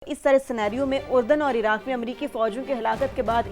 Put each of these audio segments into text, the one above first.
इस तरह सिनेरियो में उर्दन और इराक में अमरीकी फौजों की हलाकत के बाद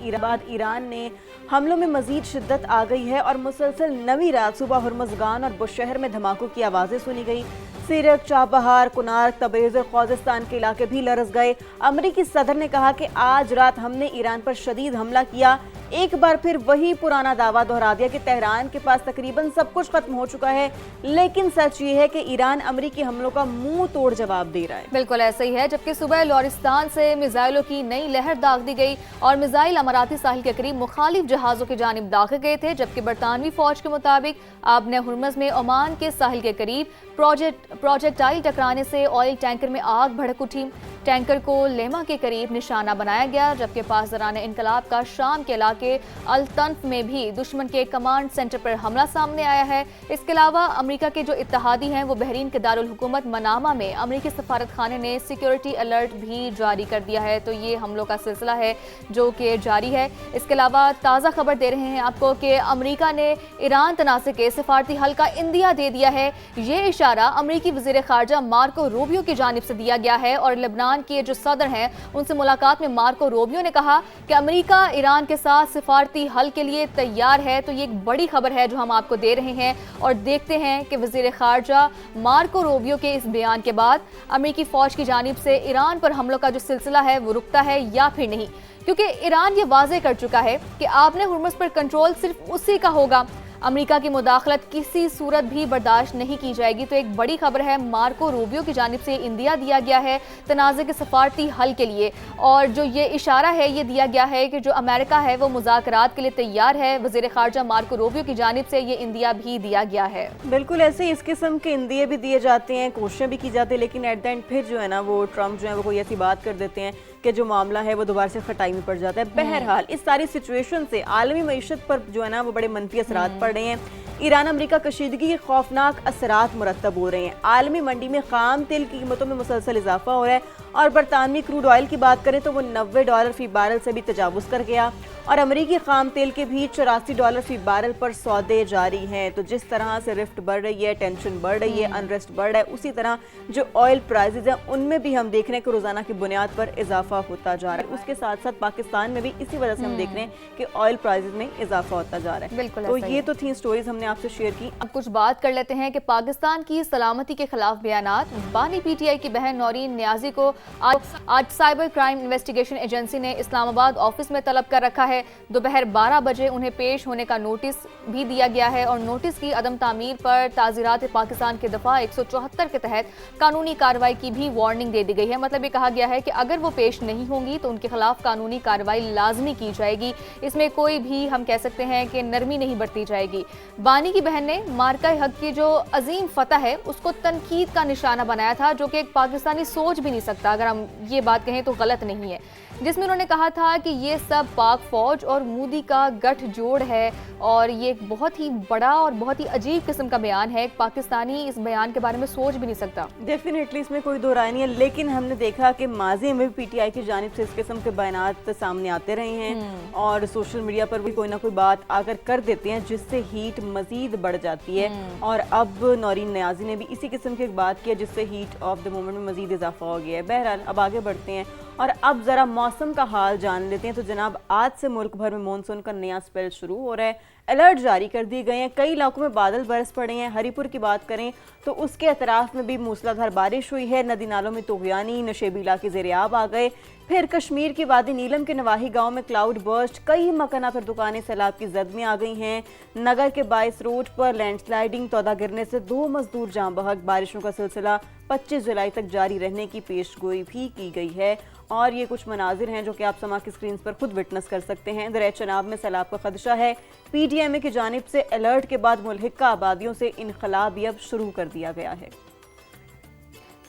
ईरान ने हमलों में मजीद शिद्दत आ गई है और मुसलसल नवी रात सुबह हुर्मुज़गान और बुशहर में धमाकों की आवाज़ें सुनी गई। सीरक, चाबहार, कुनार, तबरेज़ और ख़ुज़ेस्तान के इलाके भी लरज़ गए। अमरीकी सदर ने कहा कि आज रात हमने ईरान पर शदीद हमला किया। एक बार फिर वही पुराना दावा दोहरा दिया कि तेहरान के पास तकरीबन सब कुछ खत्म हो चुका है, लेकिन सच ये है कि ईरान अमरीकी हमलों का मुंह तोड़ जवाब दे रहा है। बिल्कुल ऐसा ही है। जबकि सुबह लॉरिस्तान से मिसाइलों की नई लहर दाग दी गई और मिसाइल अमाराती साहिल के करीब मुखालिफ जहाजों की जानिब दागे गए थे। जबकि बरतानवी फौज के मुताबिक आबने हुर्मुज़ में ओमान के साहिल के करीब प्रोजेक्टाइल टकराने से ऑयल टैंकर में आग भड़क उठी। टैंकर को लेमा के करीब निशाना बनाया गया। जबकि पासदारान इनकलाब का शाम के इलाके अल तन्फ में भी दुश्मन के कमांड सेंटर पर हमला सामने आया है। इसके अलावा अमेरिका के जो इत्तेहादी हैं वो बहरीन के दारुल हुकूमत मनामा में अमेरिकी सफारत खाने ने सिक्योरिटी अलर्ट भी जारी कर दिया है। तो ये हमलों का सिलसिला है जो कि जारी है। इसके अलावा ताज़ा खबर दे रहे हैं आपको कि अमेरिका ने ईरान तनाज़े के सिफारती हल का इंदिया दे दिया है। ये इशारा अमेरिकी वज़ीर ख़ारजा मार्को रूबियो की जानिब से दिया गया है और लेबनान के जो सदर हैं उनसे मुलाकात में मार्को रूबियो ने कहा कि अमेरिका ईरान के साथ सिफारती हल के लिए तैयार है। तो ये एक बड़ी खबर है जो हम आपको दे रहे हैं और देखते हैं कि वज़ीर ख़ारजा मार्को रूबियो के इस बयान के बाद अमेरिकी फ़ौज की जानिब से ईरान पर हमलों का जो सिलसिला है वो रुकता है या फिर नहीं, क्योंकि ईरान ये वाज़ेह कर चुका है कि आपने हुर्मुज़ पर कंट्रोल सिर्फ उसी का होगा। अमेरिका की मुदाखलत किसी सूरत भी बर्दाश्त नहीं की जाएगी। तो एक बड़ी खबर है, मार्को रूबियो की जानिब से इंदिया दिया गया है तनाज़े के सफारती हल के लिए और जो ये इशारा है ये दिया गया है कि जो अमेरिका है वो मुज़ाकरात के लिए तैयार है। वज़ीर ख़ारजा मार्को रूबियो की जानिब से ये इंदिया भी दिया गया है। बिल्कुल ऐसे ही इस किस्म के इंदिये भी दिए जाते हैं, कोशिशें भी की जाती है, लेकिन एट द एंड फिर जो है ना वो ट्रम्प जो है वो कोई ऐसी बात कर देते हैं कि जो मामला है वो दोबारा से खटाई में पड़ जाता है। बहरहाल इस सारी सिचुएशन से आलमी मईशत पर जो है ना वो बड़े मनफी असरात पड़ रहे हैं। ईरान अमेरिका कशीदगी के खौफनाक असरात मुरतब हो रहे हैं। आलमी मंडी में खाम तेल की कीमतों में मुसलसल इजाफा हो रहा है और बरतानवी क्रूड ऑयल की बात करें तो वो $90 फी बैरल से भी तजावुज़ कर गया और अमेरिकी खाम तेल के भी $84 फी बैरल पर सौदे जारी हैं। तो जिस तरह से रिफ्ट बढ़ रही है, टेंशन बढ़ रही है, अनरेस्ट बढ़ रहा है, उसी तरह जो ऑयल प्राइसेस हैं उनमें भी हम देख रहे हैं कि रोजाना की बुनियाद पर इजाफा होता जा रहा है। उसके साथ साथ पाकिस्तान में भी इसी वजह से हम देख रहे हैं कि ऑयल प्राइसेस में इजाफा होता जा रहा है। बिल्कुल तो ये तो थी स्टोरीज हमने आपसे शेयर की। अब कुछ बात कर लेते हैं कि पाकिस्तान की सलामती के खिलाफ बयानात। बानी पीटीआई की बहन नौरीन नियाजी को आज साइबर क्राइम इन्वेस्टिगेशन एजेंसी ने इस्लामाबाद ऑफिस में तलब कर रखा है। दोपहर 12 बजे उन्हें पेश होने का नोटिस भी दिया गया है और नोटिस की अदम तामीर पर ताज़ीरात पाकिस्तान के दफ़ा 174 के तहत कानूनी कार्रवाई की भी वार्निंग दे दी गई है। मतलब ये कहा गया है कि अगर वो पेश नहीं होंगी तो उनके खिलाफ कानूनी कार्रवाई लाजमी की जाएगी। इसमें कोई भी हम कह सकते हैं कि नरमी नहीं बरती जाएगी। बानी की बहन ने मार्का हक की जो अजीम फतह है उसको तनकीद का निशाना बनाया था, जो कि एक पाकिस्तानी सोच भी नहीं सकता, अगर हम ये बात कहें तो गलत नहीं है, जिसमें उन्होंने कहा था कि ये सब पाक फौज और मोदी का गठजोड़ है और ये एक बहुत ही बड़ा और बहुत ही अजीब किस्म का बयान है। एक पाकिस्तानी इस बयान के बारे में सोच भी नहीं सकता। डेफिनेटली इसमें कोई दो राय नहीं है, लेकिन हमने देखा कि माजी में भी पीटीआई की जानिब से इस किस्म के बयानात सामने आते रहे हैं और सोशल मीडिया पर भी कोई ना कोई बात आकर कर देते हैं जिससे हीट मजीद बढ़ जाती है। और अब नौरीन नियाजी ने भी इसी किस्म की एक बात की जिससे हीट ऑफ द मोमेंट में मजीद इजाफा हो गया है। बहरहाल अब आगे बढ़ते हैं और अब जरा मौसम का हाल जान लेते हैं। तो जनाब आज से मुल्क भर में मानसून का नया स्पेल शुरू हो रहा है। अलर्ट जारी कर दिए गए हैं। कई इलाकों में बादल बरस पड़े हैं। हरीपुर की बात करें तो उसके अतराफ में भी मूसलाधार बारिश हुई है। नदी नालों में तूफ़ानी नशेबी इलाके ज़ेर-ए-आब आ गए। फिर कश्मीर की वादी नीलम के नवाही गांव में क्लाउड बर्स्ट, कई मकाना पर दुकानें सैलाब की जद में आ गई हैं। नगर के 22 रोड पर लैंडस्लाइडिंग, तौदा गिरने से 2 मजदूर जाँ बहक। बारिशों का सिलसिला 25 जुलाई तक जारी रहने की पेशगोई भी की गई है और ये कुछ मनाजिर हैं जो कि आप समा की स्क्रीन पर खुद विटनेस कर सकते हैं। दरिया चनाब में सैलाब का खदशा है। पीडीएमए की जानिब से अलर्ट के बाद मुल्हिका आबादियों से इनखला भी अब शुरू कर दिया गया है।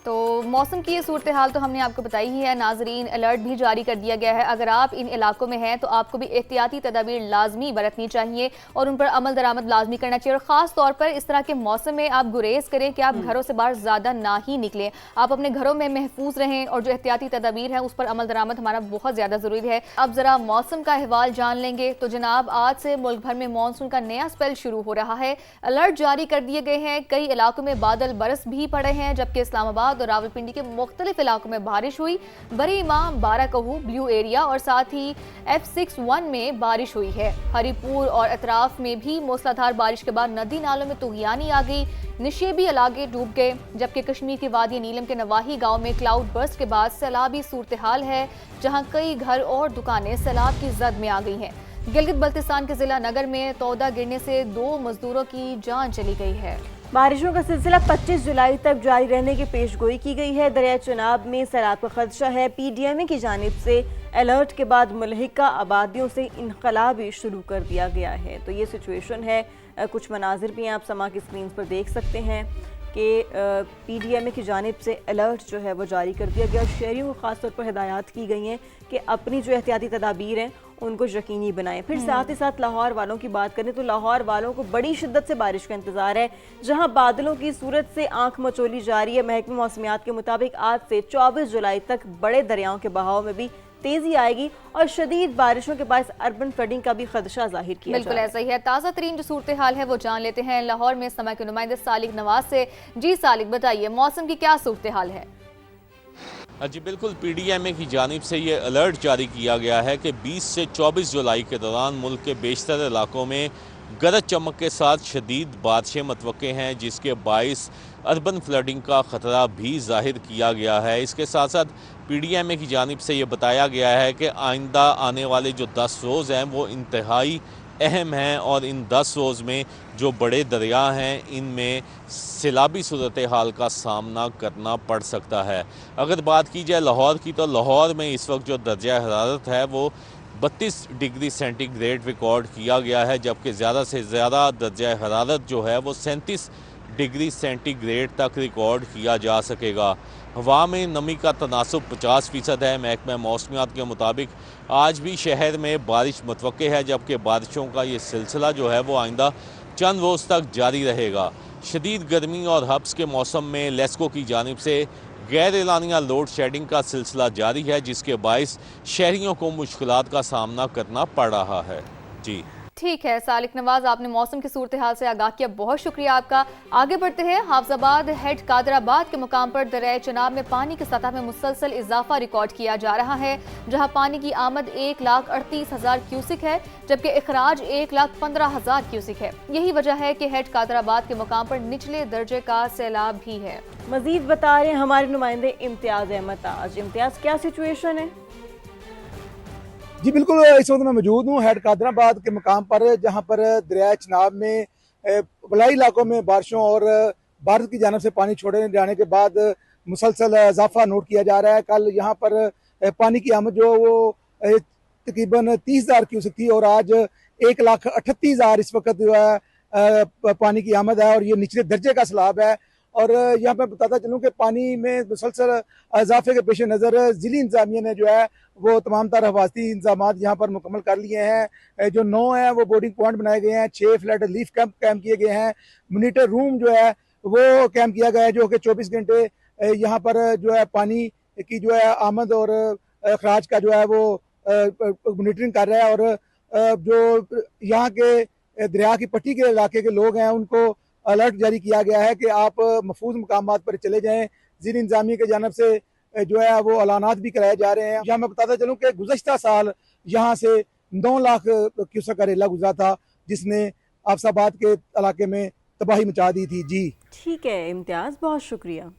तो मौसम की ये सूरत हाल तो हमने आपको बताई ही है। नाजरीन, अलर्ट भी जारी कर दिया गया है। अगर आप इन इलाकों में हैं तो आपको भी एहतियाती तदाबीर लाजमी बरतनी चाहिए और उन पर अमल दरामद लाजमी करना चाहिए। और ख़ास तौर पर इस तरह के मौसम में आप गुरेज करें कि आप घरों से बाहर ज़्यादा ना ही निकलें। आप अपने घरों में महफूज रहें और जो एहतियाती तदाबीर है उस पर अमल दरामद हमारा बहुत ज़्यादा ज़रूरी है। अब ज़रा मौसम का अहवाल जान लेंगे। तो जनाब, आज से मुल्क भर में मानसून का नया स्पेल शुरू हो रहा है। अलर्ट जारी कर दिए गए हैं। कई इलाकों में बादल बरस भी पड़े हैं, जबकि इस्लामाबाद फैसलाबाद और रावलपिंडी के मुख्तलिफ इलाकों में बारिश हुई। बरी इमाम, बाराकहू, ब्लू एरिया और साथ ही F61 में बारिश हुई है। हरिपुर और अतराफ में भी मूसलाधार बारिश के बाद नदी नालों में तुगयानी आ गई, निशेबी इलाके डूब गए, जबकि कश्मीर के वादी नीलम के नवाही गांव में क्लाउड बर्स्ट के बाद सैलाबी सूरत हाल है, जहां कई घर और दुकानें सैलाब की जद में आ गई हैं। गिलगित बल्तिस्तान के जिला नगर में तौदा गिरने से 2 मजदूरों की जान चली गई है। बारिशों का सिलसिला 25 जुलाई तक जारी रहने की पेशगोई की गई है। दरिया चनाब में सैलाब का खदशा है। PDMA की जानिब से अलर्ट के बाद मुल्हिका आबादियों से इनकला भी शुरू कर दिया गया है। तो ये सिचुएशन है। कुछ मनाजिर भी आप समा की स्क्रीन पर देख सकते हैं कि PDMA की जानिब से अलर्ट जो है वो जारी कर दिया गया। शहरियों को ख़ास तौर पर हिदायत की गई हैं कि अपनी जो एहतियाती तदाबीर हैं उनको यकीनी बनाएं। फिर साथ ही साथ लाहौर वालों की बात करें तो लाहौर वालों को बड़ी शिद्दत से बारिश का इंतजार है, जहां बादलों की सूरत से आंख मचोली जारी है। महकमा मौसमियात के मुताबिक आज से 24 जुलाई तक बड़े दरियाओं के बहाव में भी तेजी आएगी और शदीद बारिशों के बाद अर्बन फ्लडिंग का भी खदशा जाहिर किया बिल्कुल ऐसा ही है। ताज़ा तरीन जो सूरत हाल है वो जान लेते हैं लाहौर में समा के नुमाइंदे सालिक नवाज से। जी सालिक, बताइए मौसम की क्या सूरत हाल है? जी बिल्कुल, PDMA की जानिब से ये अलर्ट जारी किया गया है कि 20 से 24 जुलाई के दौरान मुल्क के बेशतर इलाकों में गरज चमक के साथ शदीद बारिशें मतवक्के हैं, जिसके बाइस अर्बन फ्लडिंग का ख़तरा भी जाहिर किया गया है। इसके साथ साथ PDMA की जानिब से ये बताया गया है कि आइंदा आने वाले जो 10 रोज़ हैं वो इंतहाई अहम हैं और इन 10 रोज़ में जो बड़े दरिया हैं इनमें सैलाबी सूरत हाल का सामना करना पड़ सकता है। अगर बात की जाए लाहौर की, तो लाहौर में इस वक्त जो दर्जा हरारत है वो 32 डिग्री सेंटीग्रेड रिकॉर्ड किया गया है, जबकि ज़्यादा से ज़्यादा दर्जा हरारत जो है वो 37 डिग्री सेंटीग्रेड तक रिकॉर्ड किया जा सकेगा। हवा में नमी का तनासुब 50% है। महकमा मौसमियात के मुताबिक आज भी शहर में बारिश मुतवक्के है, जबकि बारिशों का ये सिलसिला जो है वो आइंदा चंद रोज़ तक जारी रहेगा। शदीद गर्मी और हब्स के मौसम में लेस्को की जानिब से गैर एलानिया लोड शेडिंग का सिलसिला जारी है, जिसके बाइस शहरियों को मुश्किलात का सामना करना पड़ रहा है। जी ठीक है सालिक नवाज, आपने मौसम की सूरत हाल से आगाह किया, बहुत शुक्रिया आपका। आगे बढ़ते हैं। हाफजाबाद हेड कादराबाद के मुकाम पर दरिया चनाब में पानी की सतह में मुसलसल इजाफा रिकॉर्ड किया जा रहा है, जहां पानी की आमद 1,38,000 क्यूसिक है, जबकि अखराज 1,15,000 क्यूसिक है। यही वजह है कि हेड कादराबाद के मुकाम पर निचले दर्जे का सैलाब भी है। मजीद बता रहे हैं हमारे नुमाइंदे इम्तियाज अहमद ताज। इम्तियाज, क्या सिचुएशन है? जी बिल्कुल, इस वक्त मैं मौजूद हूँ हेड कादराबाद के मुकाम पर, जहाँ पर दरिया चनाब में बलाई इलाकों में बारिशों और भारत की जानिब से पानी छोड़े जाने के बाद मुसलसल इजाफा नोट किया जा रहा है। कल यहाँ पर पानी की आमद जो वो तकरीबन 30,000 क्यूसेक थी और आज 1,38,000 इस वक्त जो है पानी की आमद है और ये निचले दर्जे का सैलाब है। और यहाँ पर बताता चलूँ कि पानी में मुसलसल इजाफे के पेश नज़र ज़िली इंतजामिया ने जो है वो तमाम तर हिफाजती इंतजाम यहाँ पर मुकम्मल कर लिए हैं। जो 9 हैं वो बोर्डिंग पॉइंट बनाए गए हैं, 6 फ्लड रिलीफ कैंप कैम किए गए हैं, मॉनिटर रूम जो है वो कैम किया गया है, जो कि 24 घंटे यहाँ पर जो है पानी की जो है आमद और अखराज का जो है वो मॉनिटरिंग कर रहा है। और जो यहाँ के दरिया की पट्टी के इलाके के लोग हैं उनको अलर्ट जारी किया गया है कि आप महफूज मकामात पर चले जाएं। ज़िली इंतजामिया की जानब से जो है वो अलानात भी कराए जा रहे हैं। यहाँ मैं बताता चलूँ कि गुज़श्ता साल यहाँ से 9 लाख क्यूसेक का रेला गुजरा था, जिसने हाफसाबाद के इलाके में तबाही मचा दी थी। जी ठीक है इम्तियाज, बहुत शुक्रिया।